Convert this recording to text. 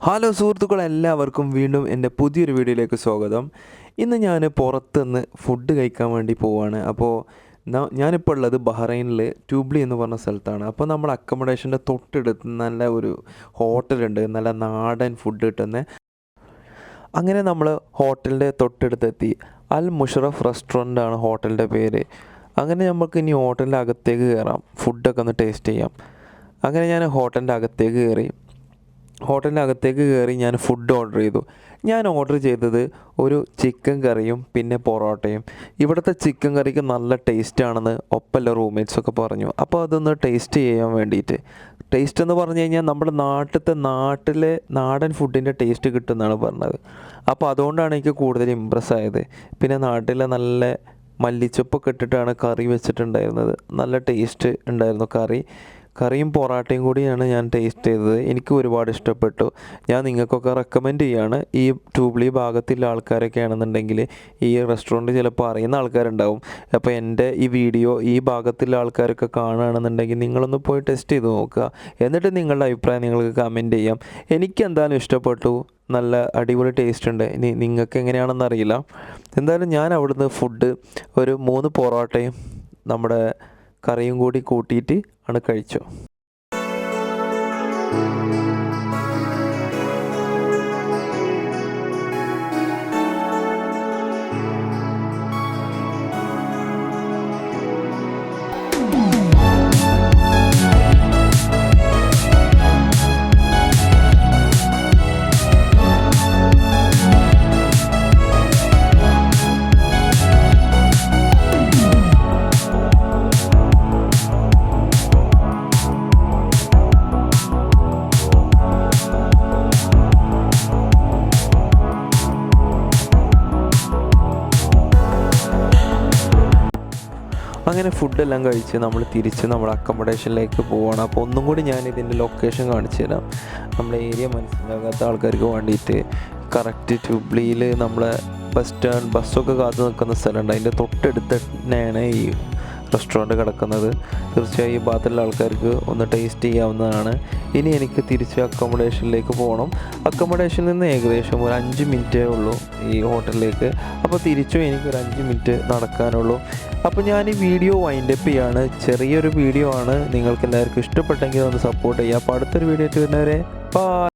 Hello സുഹൃത്തുക്കളെ, എല്ലാവർക്കും വീണ്ടും എൻ്റെ പുതിയൊരു വീഡിയോയിലേക്ക് സ്വാഗതം. ഇന്ന് ഞാൻ പുറത്തുനിന്ന് ഫുഡ് കഴിക്കാൻ വേണ്ടി പോവുകയാണ്. അപ്പോൾ ഞാനിപ്പോൾ ഉള്ളത് ബഹ്റൈനിൽ ട്യൂബ്ലി എന്ന് പറഞ്ഞ സ്ഥലത്താണ്. അപ്പോൾ നമ്മുടെ അക്കോമഡേഷൻ്റെ തൊട്ടടുത്ത് നല്ല ഒരു ഹോട്ടലുണ്ട്, നല്ല നാടൻ ഫുഡ് കിട്ടുന്നത്. അങ്ങനെ നമ്മൾ ഹോട്ടലിൻ്റെ തൊട്ടടുത്തെത്തി. അൽ മുഷറഫ് റെസ്റ്റോറൻ്റ് ആണ് ഹോട്ടലിൻ്റെ പേര്. അങ്ങനെ നമുക്ക് ഇനി ഹോട്ടലിൻ്റെ അകത്തേക്ക് കയറാം, ഫുഡൊക്കെ ഒന്ന് ടേസ്റ്റ് ചെയ്യാം. അങ്ങനെ ഞാൻ ഹോട്ടലിൻ്റെ അകത്തേക്ക് കയറി ഞാൻ ഫുഡ് ഓർഡർ ചെയ്തു. ഞാൻ ഓർഡർ ചെയ്തത് ഒരു ചിക്കൻ കറിയും പിന്നെ പൊറോട്ടയും. ഇവിടുത്തെ ചിക്കൻ കറിക്ക് നല്ല ടേസ്റ്റാണെന്ന് ഒപ്പമുള്ള റൂംമേറ്റ്സൊക്കെ പറഞ്ഞു. അപ്പോൾ അതൊന്ന് ടേസ്റ്റ് ചെയ്യാൻ വേണ്ടിയിട്ട്, ടേസ്റ്റ് എന്ന് പറഞ്ഞു കഴിഞ്ഞാൽ നമ്മുടെ നാട്ടിലെ നാടൻ ഫുഡിൻ്റെ ടേസ്റ്റ് കിട്ടുമെന്നാണ് പറഞ്ഞത്. അപ്പോൾ അതുകൊണ്ടാണ് എനിക്ക് കൂടുതൽ ഇമ്പ്രസ് ആയത്. പിന്നെ നാട്ടിലെ നല്ല മല്ലിച്ചപ്പൊക്കെ ഇട്ടിട്ടാണ് കറി വെച്ചിട്ടുണ്ടായിരുന്നത്. നല്ല ടേസ്റ്റ് ഉണ്ടായിരുന്നു കറിയും പൊറാട്ടയും കൂടിയാണ് ഞാൻ ടേസ്റ്റ് ചെയ്തത്. എനിക്ക് ഒരുപാട് ഇഷ്ടപ്പെട്ടു. ഞാൻ നിങ്ങൾക്കൊക്കെ റെക്കമെൻഡ് ചെയ്യുകയാണ്. ഈ ട്യൂബ്ലി ഭാഗത്തുള്ള ആൾക്കാരൊക്കെ ആണെന്നുണ്ടെങ്കിൽ ഈ റെസ്റ്റോറൻറ്റ് ചിലപ്പോൾ അറിയുന്ന ആൾക്കാരുണ്ടാവും. അപ്പോൾ എൻ്റെ ഈ വീഡിയോ ഈ ഭാഗത്തുള്ള ആൾക്കാരൊക്കെ കാണുകയാണെന്നുണ്ടെങ്കിൽ നിങ്ങളൊന്ന് പോയി ടെസ്റ്റ് ചെയ്ത് നോക്കുക. എന്നിട്ട് നിങ്ങളുടെ അഭിപ്രായം നിങ്ങൾക്ക് കമൻറ്റ് ചെയ്യാം. എനിക്ക് എന്തായാലും ഇഷ്ടപ്പെട്ടു, നല്ല അടിപൊളി ടേസ്റ്റ് ഉണ്ട്. ഇനി നിങ്ങൾക്ക് എങ്ങനെയാണെന്ന് അറിയില്ല. എന്തായാലും ഞാൻ അവിടുന്ന് ഫുഡ് ഒരു 3 പൊറോട്ടയും നമ്മുടെ കറിയും കൂടി കൂട്ടിയിട്ട് ആണ് കഴിച്ചു. അങ്ങനെ ഫുഡെല്ലാം കഴിച്ച് നമ്മൾ തിരിച്ച് നമ്മുടെ അക്കോമഡേഷനിലേക്ക് പോവുകയാണ്. അപ്പോൾ ഒന്നും കൂടി ഞാൻ ഇതിൻ്റെ ലൊക്കേഷൻ കാണിച്ചു തരാം. നമ്മുടെ ഏരിയ മനസ്സിലാകാത്ത ആൾക്കാർക്ക് വേണ്ടിയിട്ട്. കറക്റ്റ് ട്യൂബ്ലിയിൽ നമ്മളെ ബസ്സൊക്കെ കാത്തു നിൽക്കുന്ന സ്ഥലമുണ്ട്. അതിൻ്റെ തൊട്ടടുത്ത് തന്നെയാണ് ഈ റെസ്റ്റോറൻറ്റ് കിടക്കുന്നത്. തീർച്ചയായും ഈ ഭാഗത്തുള്ള ആൾക്കാർക്ക് ഒന്ന് ടേസ്റ്റ് ചെയ്യാവുന്നതാണ്. ഇനി എനിക്ക് തിരിച്ച് അക്കോമഡേഷനിലേക്ക് പോകണം. അക്കോമഡേഷനിൽ നിന്ന് ഏകദേശം ഒരു 5 മിനിറ്റേ ഉള്ളൂ ഈ ഹോട്ടലിലേക്ക്. അപ്പോൾ തിരിച്ചും എനിക്കൊരു 5 മിനിറ്റ് നടക്കാനുള്ളൂ. അപ്പോൾ ഞാൻ ഈ വീഡിയോ വൈൻഡപ്പ് ചെയ്യാണ്. ചെറിയൊരു വീഡിയോ ആണ്. നിങ്ങൾക്ക് എല്ലാവർക്കും ഇഷ്ടപ്പെട്ടെങ്കിൽ ഒന്ന് സപ്പോർട്ട് ചെയ്യുക. അപ്പോൾ അടുത്തൊരു വീഡിയോ ആയിട്ട് വരുന്നവരെ ബൈ.